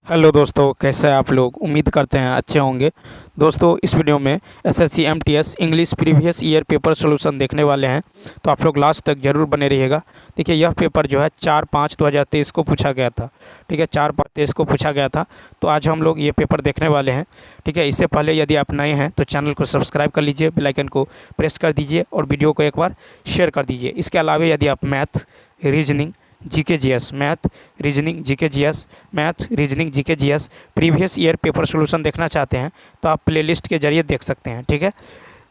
Hello दोस्तों, कैसे हैं आप लोग। उम्मीद करते हैं अच्छे होंगे। दोस्तों, इस वीडियो में SSC MTS English previous year paper solution देखने वाले हैं, तो आप लोग लास्ट तक ज़रूर बने रहिएगा। देखिए, यह पेपर जो है 4/5/2023 को पूछा गया था। ठीक है, 4/5/23 को पूछा गया था। तो आज हम लोग ये पेपर देखने वाले हैं। ठीक है, इससे पहले यदि आप नए हैं तो चैनल को सब्सक्राइब कर लीजिए, बेल आइकन को प्रेस कर दीजिए और वीडियो को एक बार शेयर कर दीजिए। इसके अलावा यदि आप math, reasoning, GK GS, math reasoning GK GS, math reasoning GK GS previous year paper solution देखना चाहते हैं तो आप प्लेलिस्ट के जरिए देख सकते हैं। ठीक है,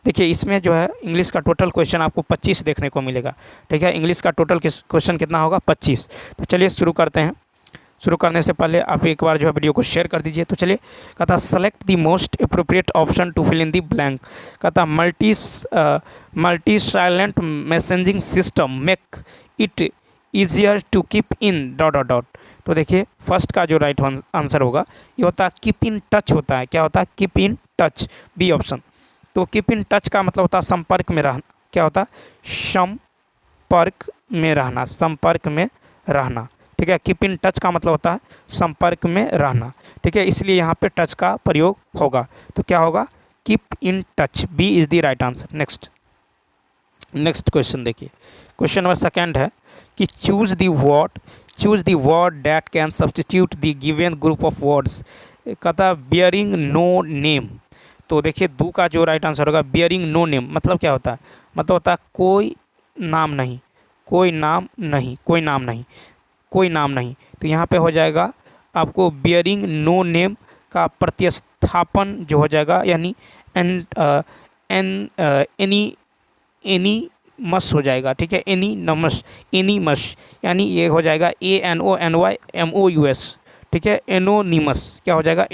देखिए इसमें जो है इंग्लिश का टोटल क्वेश्चन आपको 25 देखने को मिलेगा। ठीक है, इंग्लिश का टोटल क्वेश्चन कितना होगा? 25। तो चलिए शुरू करते हैं। शुरू करने से पहले आप एक बार जो है वीडियो को शेयर कर दीजिए। तो चलिए, कहता select the most appropriate option to fill in the blank. कहता multi silent messaging system make it easier to keep in dot dot dot. तो देखिए, फर्स्ट का जो राइट आंसर होगा ये होता है कीप इन टच होता है। क्या होता है? Keep in touch, B option. तो कीप इन टच का मतलब होता है संपर्क में रहना। क्या होता है? संपर्क में रहना, संपर्क में रहना। ठीक है, कीप इन टच का मतलब होता है संपर्क में रहना। ठीक है, इसलिए यहाँ पे टच का प्रयोग होगा। तो क्या होगा? Keep in touch, B is the right answer. Next question देखिए, क्वेश्चन नंबर सेकेंड है कि choose the word that can substitute the given group of words. कहता बियरिंग नो नेम। तो देखिए, दो का जो राइट आंसर होगा बियरिंग नो नेम मतलब क्या होता है? मतलब होता है कोई नाम नहीं, कोई नाम नहीं, कोई नाम नहीं, कोई नाम नहीं। तो यहाँ पे हो जाएगा आपको बियरिंग नो नेम का प्रतिस्थापन जो हो जाएगा, यानी एनी मस हो जाएगा। ठीक है, एनी मस, यानी ये हो जाएगा ANONYMOUS। ठीक है, एनोनिमस क्या हो जाएगा?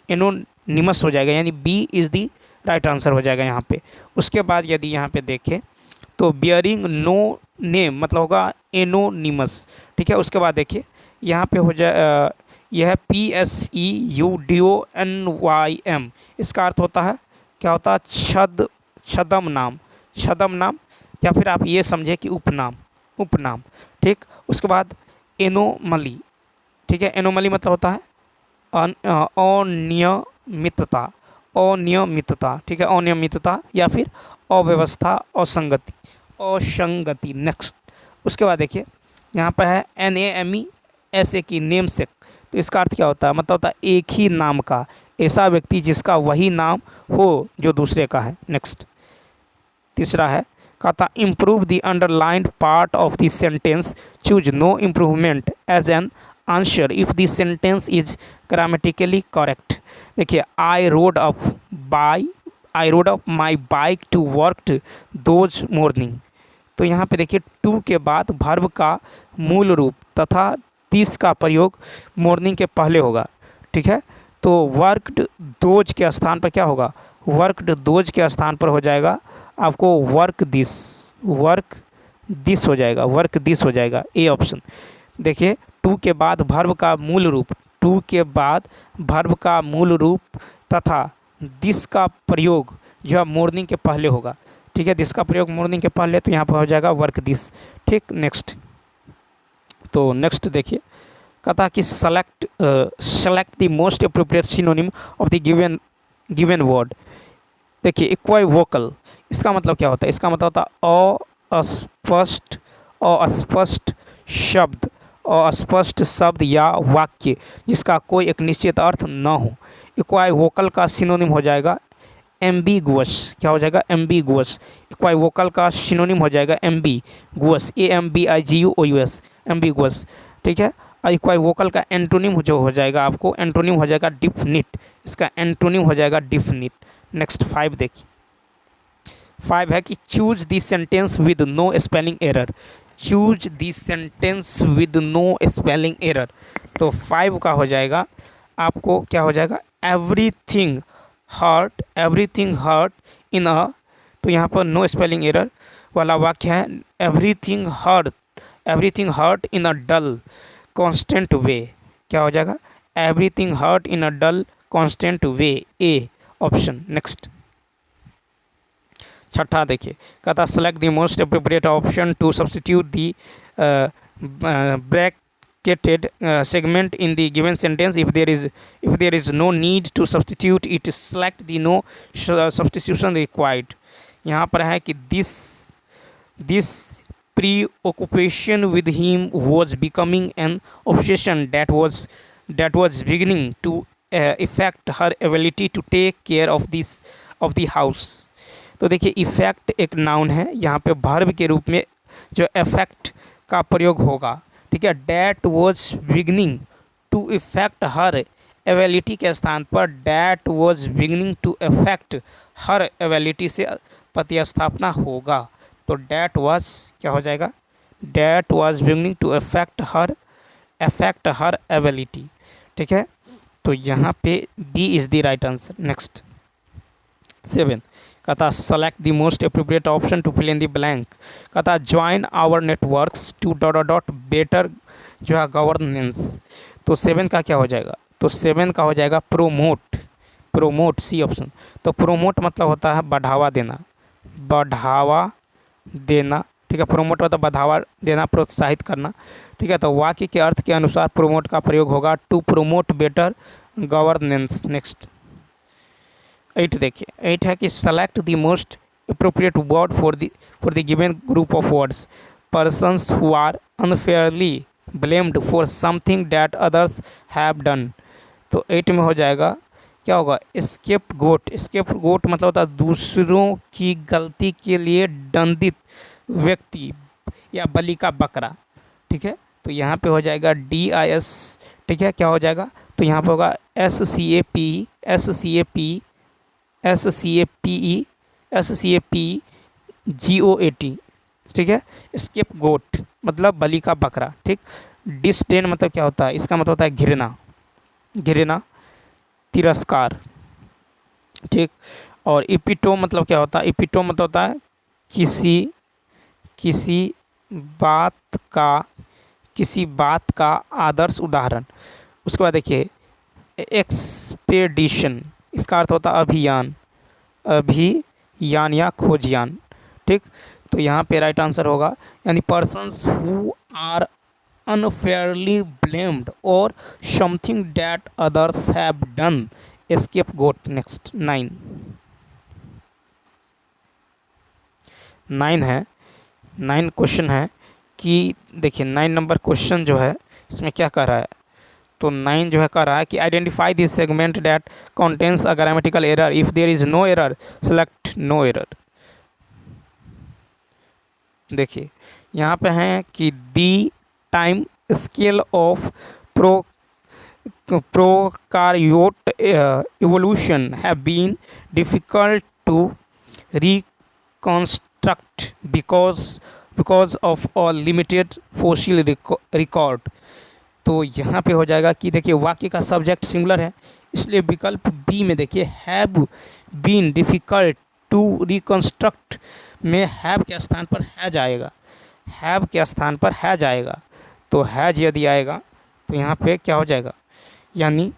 एनोनिमस हो जाएगा, यानी B is the right answer हो जाएगा यहाँ पे। उसके बाद यदि यहाँ पे देखें तो बियरिंग नो नेम मतलब होगा एनोनिमस। ठीक है, उसके बाद देखिए यहाँ पे हो जाए यह है PSEUDONYM। इसका अर्थ होता है, क्या होता है? छद्म नाम, छद्म नाम, या फिर आप ये समझे कि उपनाम, उपनाम। ठीक, उसके बाद एनोमली। ठीक है, एनोमली मतलब होता है अनियमितता, अनियमितता। ठीक है, अनियमितता या फिर अव्यवस्था, असंगति, असंगति। नेक्स्ट, उसके बाद देखिए यहाँ पर है NAMESA की नेम सेक। तो इसका अर्थ क्या होता है? मतलब होता है एक ही नाम का ऐसा व्यक्ति जिसका वही नाम हो जो दूसरे का है। नेक्स्ट, तीसरा है, कहता improve the underlined part of the sentence, choose no improvement as an answer if the sentence is grammatically correct. देखिए, I rode up my bike to work those morning. तो यहाँ पे देखिए टू के बाद वर्ब का मूल रूप तथा दिस का प्रयोग मॉर्निंग के पहले होगा। ठीक है, तो वर्कड दोज के स्थान पर क्या होगा? वर्कड दोज के स्थान पर हो जाएगा आपको वर्क दिस हो जाएगा, वर्क दिस हो जाएगा, ए ऑप्शन। देखिए, टू के बाद वर्ब का मूल रूप, टू के बाद वर्ब का मूल रूप तथा दिस का प्रयोग जो है मॉर्निंग के पहले होगा। ठीक है, दिस का प्रयोग मॉर्निंग के पहले, तो यहाँ पर हो जाएगा वर्क दिस। ठीक, नेक्स्ट, तो नेक्स्ट देखिए, कहता कि select the most appropriate synonym of the given word. देखिए, इक्वाइवोकल, इसका मतलब क्या होता है? इसका मतलब होता है अस्पष्ट शब्द या वाक्य जिसका कोई एक निश्चित अर्थ न हो। इक्वाइवोकल का सिनोनिम हो जाएगा एम्बिगुअस। क्या हो जाएगा? एम्बिगुअस। इक्वाइवोकल का सिनोनिम हो जाएगा एम्बिगुअस, AMBIGUOUS, एम्बिगुअस। ठीक है, इक्वाइवोकल का एंटोनिम जो हो जाएगा आपको, एंटोनिम हो जाएगा डिफिनिट। इसका एंटोनिम हो जाएगा डिफिनिट। नेक्स्ट 5 देखिए, 5 है कि choose the sentence with no spelling error. Choose the sentence with no spelling error. तो 5 का हो जाएगा आपको, क्या हो जाएगा? Everything hurt in a. तो यहाँ पर नो स्पेलिंग एरर वाला वाक्य है everything hurt in a dull constant way. क्या हो जाएगा? Everything hurt in a dull constant way, A option. Next, छठा देखिए, कहता select the most appropriate option to substitute the break truncated segment in the given sentence. If there is no need to substitute it, select the no substitution required. यहाँ पर है कि this preoccupation with him was becoming an obsession that was beginning to affect her ability to take care of the house. तो देखिए effect एक noun है, यहाँ पे वर्ब के रूप में जो इफेक्ट का प्रयोग होगा, ठीक है। That was beginning to effect her ability के स्थान पर that was beginning to effect her ability से प्रतिस्थापना होगा। तो डैट वॉज क्या हो जाएगा, that was beginning to effect her ability, ठीक है। तो यहाँ पे B is the right answer. Next 7 कहता select the most appropriate option to fill in the blank. कहता join our networks to dot better जो है गवर्नेंस। तो 7 का क्या हो जाएगा, तो 7 का हो जाएगा प्रोमोट सी ऑप्शन। तो प्रोमोट मतलब होता है बढ़ावा देना, ठीक है। प्रोमोट मतलब बढ़ावा देना, प्रोत्साहित करना, ठीक है। तो वाक्य के अर्थ के अनुसार प्रोमोट का प्रयोग होगा to promote better governance. Next 8 देखिए, 8 है कि select the most appropriate word for the given group of words. Persons who are unfairly blamed for something that others have done. तो 8 में हो जाएगा क्या होगा, स्केप गोट मतलब होता है दूसरों की गलती के लिए दंडित व्यक्ति या बलि का बकरा, ठीक है। तो यहाँ पे हो जाएगा DIS, ठीक है। क्या हो जाएगा, तो यहाँ पे होगा SCAPGOAT, ठीक है। स्केप गोट मतलब बलि का बकरा, ठीक। डिस्डेन मतलब क्या होता है, इसका मतलब होता है घृणा, तिरस्कार, ठीक। और इपिटोम मतलब क्या होता है, इपिटोम मतलब होता है किसी बात का आदर्श उदाहरण। उसके बाद देखिए एक्सपेडिशन, इसका अर्थ होता है अभियान या खोजयान, ठीक। तो यहाँ पे राइट आंसर होगा यानी persons who are unfairly blamed और something that others have done, escape goat. Next 9 है, 9 क्वेश्चन है कि देखिए 9 नंबर क्वेश्चन जो है इसमें क्या कर रहा है, तो 9 जो है कर रहा है कि identify this segment that contains a grammatical error, if there is no error select no error. देखिए यहाँ पे हैं कि the time scale of prokaryote evolution have been difficult to reconstruct because of a limited fossil record। तो यहाँ पे हो जाएगा कि देखिए वाक्य का सब्जेक्ट सिंगुलर है, इसलिए विकल्प बी में देखिए have been difficult to reconstruct में हैव के स्थान पर है जाएगा, तो हैज यदि आएगा तो यहाँ पे क्या हो जाएगा, यानी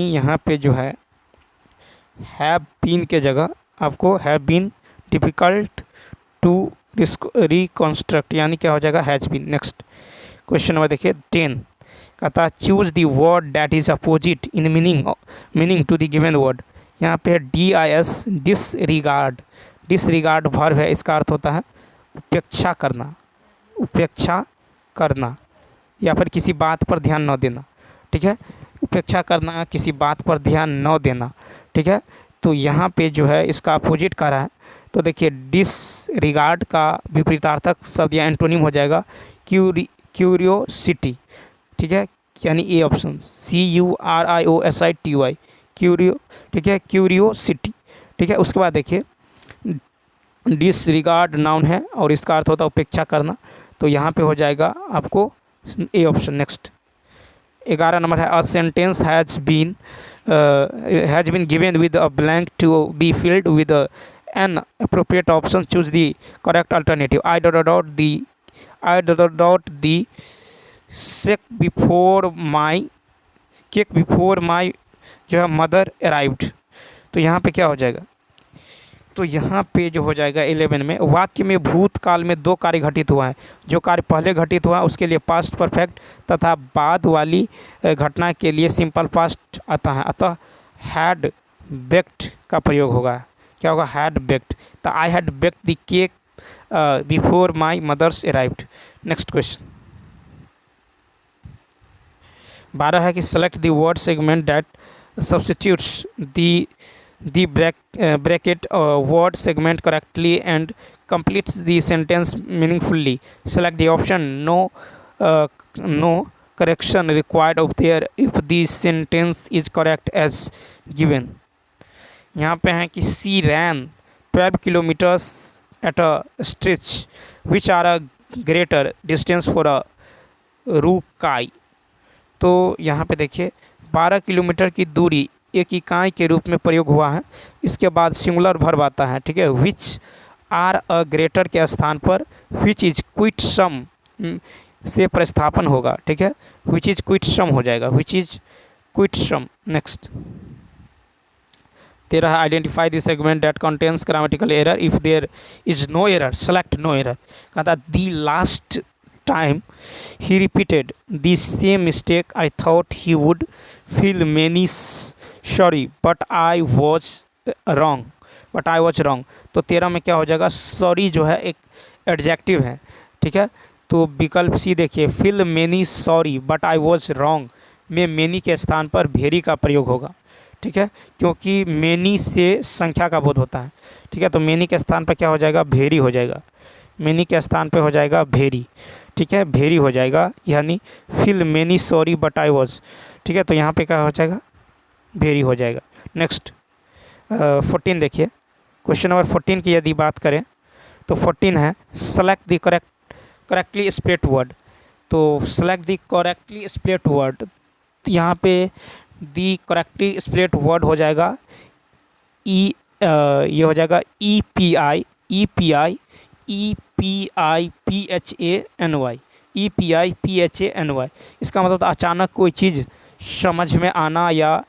यहाँ पे जो है हैव बीन के जगह आपको have been difficult to reconstruct यानी क्या हो जाएगा, has been. Next question number देखिए 10 कहता choose the word that is opposite in meaning to the given word. यहाँ पे DIS डिसरिगार्ड वर्ब है, इसका अर्थ होता है उपेक्षा करना या फिर किसी बात पर ध्यान न देना, ठीक है। उपेक्षा करना, किसी बात पर ध्यान न देना, ठीक है। तो यहाँ पे जो है इसका अपोजिट कर रहा है, तो देखिए डिसरिगार्ड का विपरीतार्थक शब्द या एंटोनिम हो जाएगा क्यूरियोसिटी, ठीक है। यानी ए ऑप्शन CURIOSITY क्यूरियो, ठीक है, क्यूरियोसिटी, ठीक है। उसके बाद देखिए डिसरिगार्ड नाउन है और इसका अर्थ होता है उपेक्षा करना, तो यहाँ पे हो जाएगा आपको ए ऑप्शन। नेक्स्ट 11 नंबर है a sentence has been given with a blank to be filled with an appropriate option, choose the correct alternative. I dot the cake before my जो है मदर अराइव्ड। तो यहाँ पे क्या हो जाएगा, तो यहाँ पे जो हो जाएगा 11 में, वाक्य में भूतकाल में दो कार्य घटित हुआ है। जो कार्य पहले घटित हुआ उसके लिए पास्ट परफेक्ट तथा बाद वाली घटना के लिए सिंपल पास्ट आता है। अतः हैड बेक्ड का प्रयोग होगा। क्या होगा? Had baked. तो I had baked the cake before my mothers arrived. Next question 12 है कि select the word segment that substitutes the bracket word segment correctly and completes the sentence meaningfully. Select the option no correction required of there if the sentence is correct as given. यहाँ पे है कि she ran 12 kilometers at a stretch which are a greater distance for a rukai. तो यहाँ पे देखिए 12 kilometre की दूरी एक इकाई के रूप में प्रयोग हुआ है। इसके बाद सिंगुलर वर्ब आता है, ठीक है। विच आर अ ग्रेटर के स्थान पर विच इज क्विट सम से प्रतिस्थापन होगा, ठीक है। विच इज क्विट सम हो जाएगा, which is quite some. Next 13 identify the segment that contains grammatical error if there is no error select no error. कहता the last time he repeated the same mistake I thought he would feel many sorry but I was wrong तो 13 में क्या हो जाएगा? Sorry जो है एक adjective है, ठीक है। तो विकल्प सी देखिए, feel many sorry but I was wrong में मेनी के स्थान पर भेरी का प्रयोग होगा, ठीक है, क्योंकि मेनी से संख्या का बोध होता है, ठीक है। तो मेनी के स्थान पर क्या हो जाएगा? भेरी हो जाएगा। मेनी के स्थान पे हो जाएगा भेरी, ठीक है, भेरी हो जाएगा, यानी feel many sorry but I was, ठीक है। तो यहाँ पे क्या हो जाएगा? भेरी हो जाएगा। नेक्स्ट 14 देखिए, क्वेश्चन नंबर 14 की यदि बात करें तो 14 है select the correctly split word. तो select the correctly split word, यहाँ पे द करेक्टली स्प्लिट वर्ड हो जाएगा ये हो जाएगा EPI PHANY। इसका मतलब अचानक कोई चीज़ समझ में आना या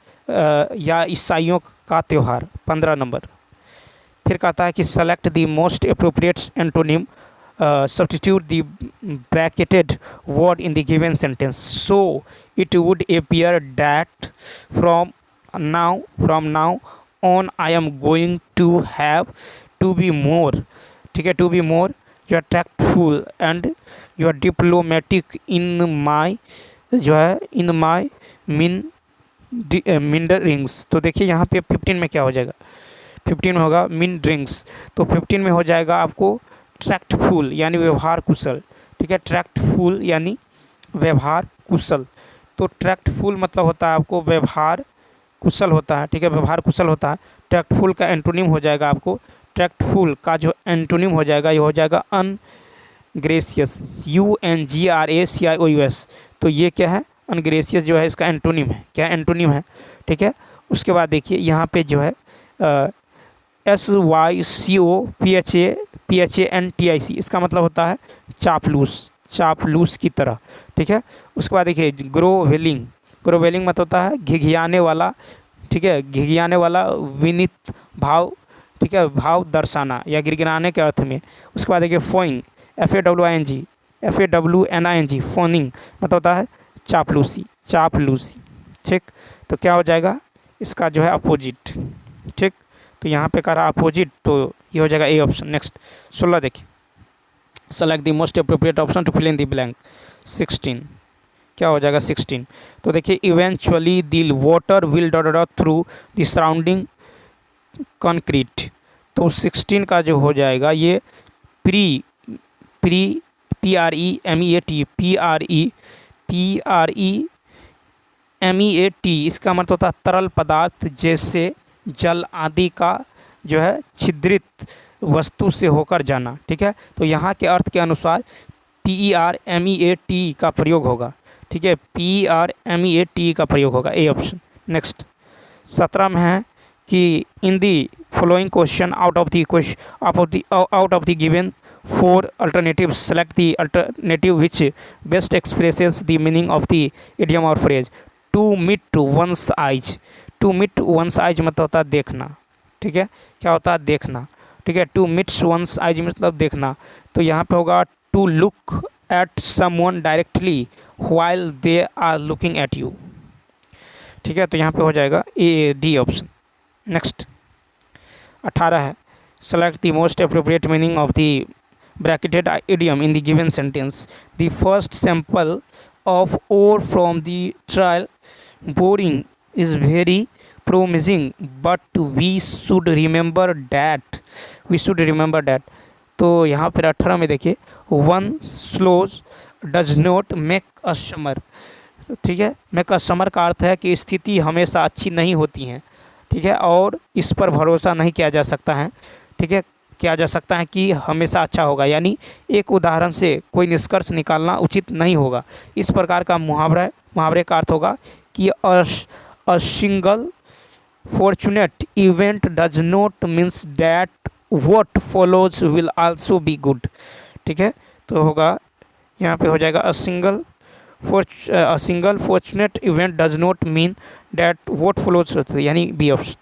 ईसाइयों का त्यौहार। 15 नंबर फिर कहता है कि select the most appropriate antonym substitute the bracketed word in the given sentence so it would appear that from now on I am going to have to be more, ठीक है, to be more you are tactful and you are diplomatic in my जो है इन माई मिंडरिंग्स। तो देखिए यहाँ पे 15 में क्या हो जाएगा? 15 में होगा मिंडरिंग्स। तो 15 में हो जाएगा आपको ट्रैक्टफुल यानी व्यवहार कुशल, ठीक है, ट्रैक्टफुल यानी व्यवहार कुशल। तो ट्रैक्टफुल मतलब होता है आपको व्यवहार कुशल होता है, ठीक है, व्यवहार कुशल होता है। ट्रैक्टफुल का एंटोनिम हो जाएगा आपको, ट्रैक्टफुल का जो एंटोनिम हो जाएगा ये हो जाएगा अनग्रेसियस, UNGRACIOUS। तो ये क्या है? अनग्रेसियस जो है इसका एंटोनिम है। क्या एंटोनिम है? ठीक है। उसके बाद देखिए यहाँ पे जो है SYCOPHANTIC इसका मतलब होता है चापलूस की तरह, ठीक है। उसके बाद देखिए ग्रोवेलिंग मतलब होता है घिघियाने वाला, ठीक है, घिघियाने वाला विनीत भाव, ठीक है, भाव दर्शाना या गिड़गिड़ाने के अर्थ में। उसके बाद देखिए फोइंग FAWNING फोनिंग मतलब होता है चापलूसी, ठीक। तो क्या हो जाएगा इसका जो है अपोजिट, ठीक। तो यहाँ पे करा अपोजिट, तो ये हो जाएगा ए ऑप्शन। नेक्स्ट 16 देखिए select the most appropriate option to fill in the blank. 16 क्या हो जाएगा? 16 तो देखिए eventually the water will dot through the surrounding concrete. तो 16 का जो हो जाएगा ये PREMEAT इसका मतलब होता है तरल पदार्थ जैसे जल आदि का जो है छिद्रित वस्तु से होकर जाना, ठीक है। तो यहाँ के अर्थ के अनुसार PERMEAT का प्रयोग होगा, ठीक है, PERMEAT का प्रयोग होगा, ए ऑप्शन। नेक्स्ट 17 में है कि in the following question out of the given 4 alternatives select the alternative which best expresses the meaning of the idiom or phrase। to meet one's eyes मतलब होता है देखना, ठीक है, क्या होता है? देखना। ठीक है। टू मीट्स वंस आइज मतलब देखना, तो यहाँ पे होगा to look at someone directly while they are looking at you. ठीक है, तो यहाँ पे हो जाएगा ए डी ऑप्शन। नेक्स्ट 18 है, select the most appropriate meaning of the bracketed idiom in the given sentence. The first sample of ore from the trial boring is very promising, but we should remember that. तो यहाँ पर 18 में देखिए, one slows does not make a summer। ठीक है, make a summer का अर्थ है कि स्थिति हमेशा अच्छी नहीं होती है। ठीक है, और इस पर भरोसा नहीं किया जा सकता है। ठीक है, किया जा सकता है कि हमेशा अच्छा होगा, यानी एक उदाहरण से कोई निष्कर्ष निकालना उचित नहीं होगा। इस प्रकार का मुहावरे का अर्थ होगा कि a single fortunate event does not means that what follows will also be good. ठीक है, तो होगा यहाँ पे हो जाएगा a single fortunate event does not mean that what follows, यानी बी ऑप्शन।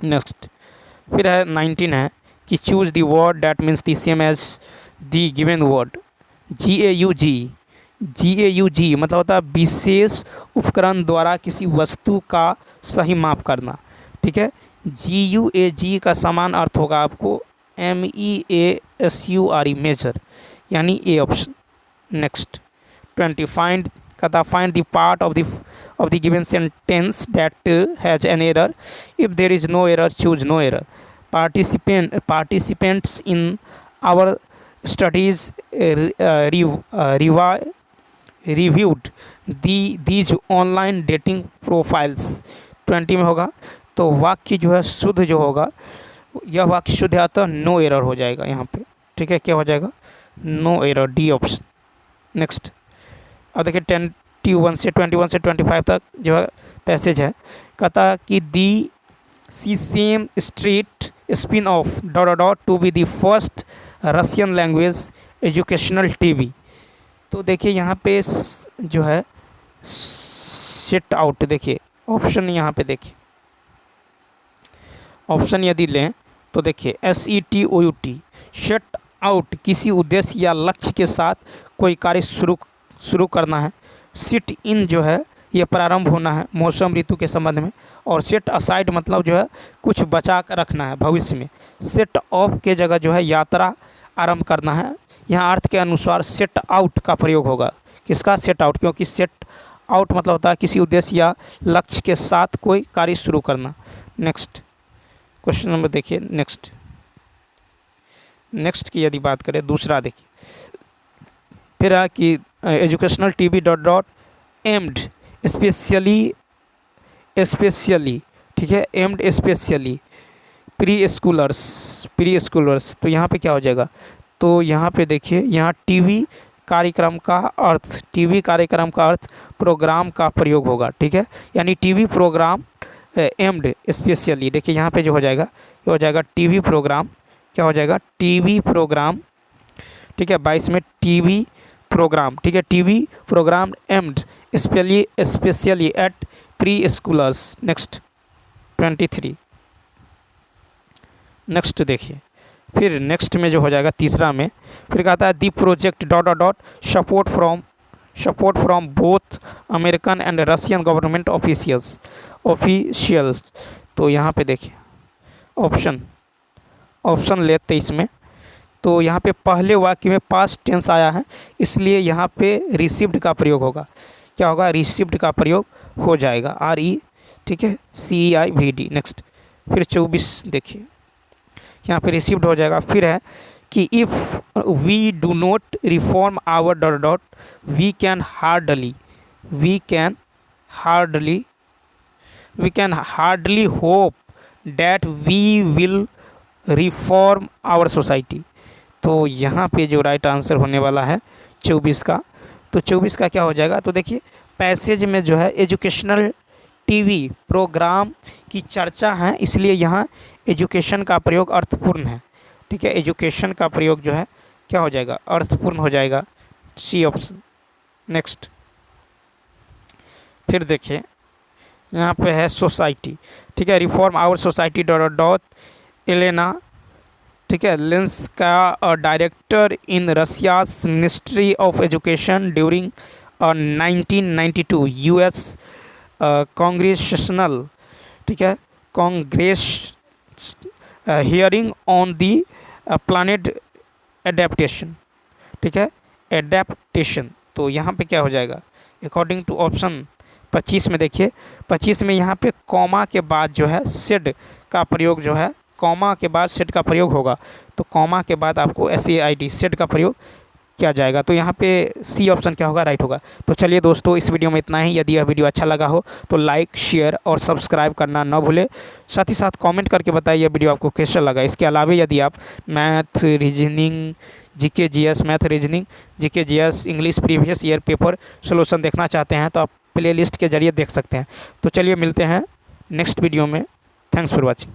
नेक्स्ट फिर है 19 है कि choose the word that means the same as the given word. GAUG मतलब होता है विशेष उपकरण द्वारा किसी वस्तु का सही माप करना। ठीक है, GUAG का समान अर्थ होगा आपको MEASURE मेजर, यानी A option. Next 20 find the part of the given sentence that has an error. If there is no error choose no error. Participants in our studies reviewed these online dating profiles। 20 में होगा, तो वाक्य जो है शुद्ध जो होगा, यह वाक्य शुद्ध है तो नो एरर हो जाएगा यहाँ पे। ठीक है, क्या हो जाएगा, no error, D option. Next अब देखिए 21 से 25 तक जो है पैसेज है, कहता कि the Sesame Street spin off to be the first Russian language educational TV. तो देखिए यहाँ पे जो है सेट आउट, देखिए ऑप्शन यहाँ पे देखिए, ऑप्शन यदि लें तो देखिए SETOUT सेट आउट किसी उद्देश्य या लक्ष्य के साथ कोई कार्य शुरू करना है। सिट इन जो है ये प्रारंभ होना है मौसम ऋतु के संबंध में, और सेट असाइड मतलब जो है कुछ बचा कर रखना है भविष्य में। सेट ऑफ के जगह जो है यात्रा आरंभ करना है। यहाँ अर्थ के अनुसार सेट आउट का प्रयोग होगा। किसका, सेट आउट, क्योंकि सेट आउट मतलब होता है किसी उद्देश्य या लक्ष्य के साथ कोई कार्य शुरू करना। नेक्स्ट क्वेश्चन नंबर देखिए। नेक्स्ट की यदि बात करें, दूसरा देखिए, फिर है कि एजुकेशनल टीवी एम्ड स्पेशली, ठीक है, एम्ड स्पेशली प्री स्कूलर्स। तो यहाँ पे क्या हो जाएगा, तो यहाँ पे देखिए, यहाँ टीवी कार्यक्रम का अर्थ प्रोग्राम का प्रयोग होगा। ठीक है, यानी टीवी प्रोग्राम एम्ड स्पेशली। देखिए यहाँ पे जो हो जाएगा, ये हो जाएगा टीवी प्रोग्राम, क्या हो जाएगा, टीवी प्रोग्राम। ठीक है, 22 में टीवी प्रोग्राम। ठीक है, TV programme aimed specially at preschoolers. Next 23। Next देखिए, फिर नेक्स्ट में जो हो जाएगा तीसरा में, फिर कहता है the project support from both American and Russian government officials. तो यहाँ पे देखिए ऑप्शन लेते इसमें, तो यहाँ पे पहले वाक्य में पास्ट टेंस आया है, इसलिए यहाँ पे रिसीव्ड का प्रयोग होगा। क्या होगा, रिसीव्ड का प्रयोग हो जाएगा, RE, ठीक है, CEIVD। नेक्स्ट फिर 24 देखिए, यहाँ पे रिसीव्ड हो जाएगा। फिर है कि if we do not reform our we can hardly hope that we will reform our society. तो यहाँ पे जो राइट आंसर होने वाला है 24 का, तो 24 का क्या हो जाएगा, तो देखिए पैसेज में जो है एजुकेशनल टीवी प्रोग्राम की चर्चा है, इसलिए यहाँ एजुकेशन का प्रयोग अर्थपूर्ण है। ठीक है, एजुकेशन का प्रयोग जो है क्या हो जाएगा, अर्थपूर्ण हो जाएगा, C ऑप्शन। नेक्स्ट फिर देखिए यहाँ पे है सोसाइटी। ठीक है, रिफॉर्म आवर सोसाइटी एलेना, ठीक है, Lenska, director in Russia's ministry of education during 1992 US congressional, ठीक है, Congress hearing on the planned adaptation, ठीक है, एडेप्टेशन। तो यहाँ पे क्या हो जाएगा, अकॉर्डिंग टू ऑप्शन 25 में देखिए, 25 में यहाँ पे कॉमा के बाद जो है सेड का प्रयोग जो है, कॉमा के बाद सेड का प्रयोग होगा, तो कॉमा के बाद आपको SAID सेड का प्रयोग किया जाएगा। तो यहाँ पे सी ऑप्शन क्या होगा, राइट होगा। तो चलिए दोस्तों, इस वीडियो में इतना ही। यदि यह वीडियो अच्छा लगा हो तो लाइक, शेयर और सब्सक्राइब करना न भूलें। साथ ही साथ कमेंट करके बताइए यह वीडियो आपको कैसा लगा। इसके अलावा यदि आप math, reasoning, GK GS, math, reasoning, GK GS, English previous year paper solution देखना चाहते हैं तो आप प्लेलिस्ट के जरिए देख सकते हैं। तो चलिए मिलते हैं नेक्स्ट वीडियो में। Thanks for watching.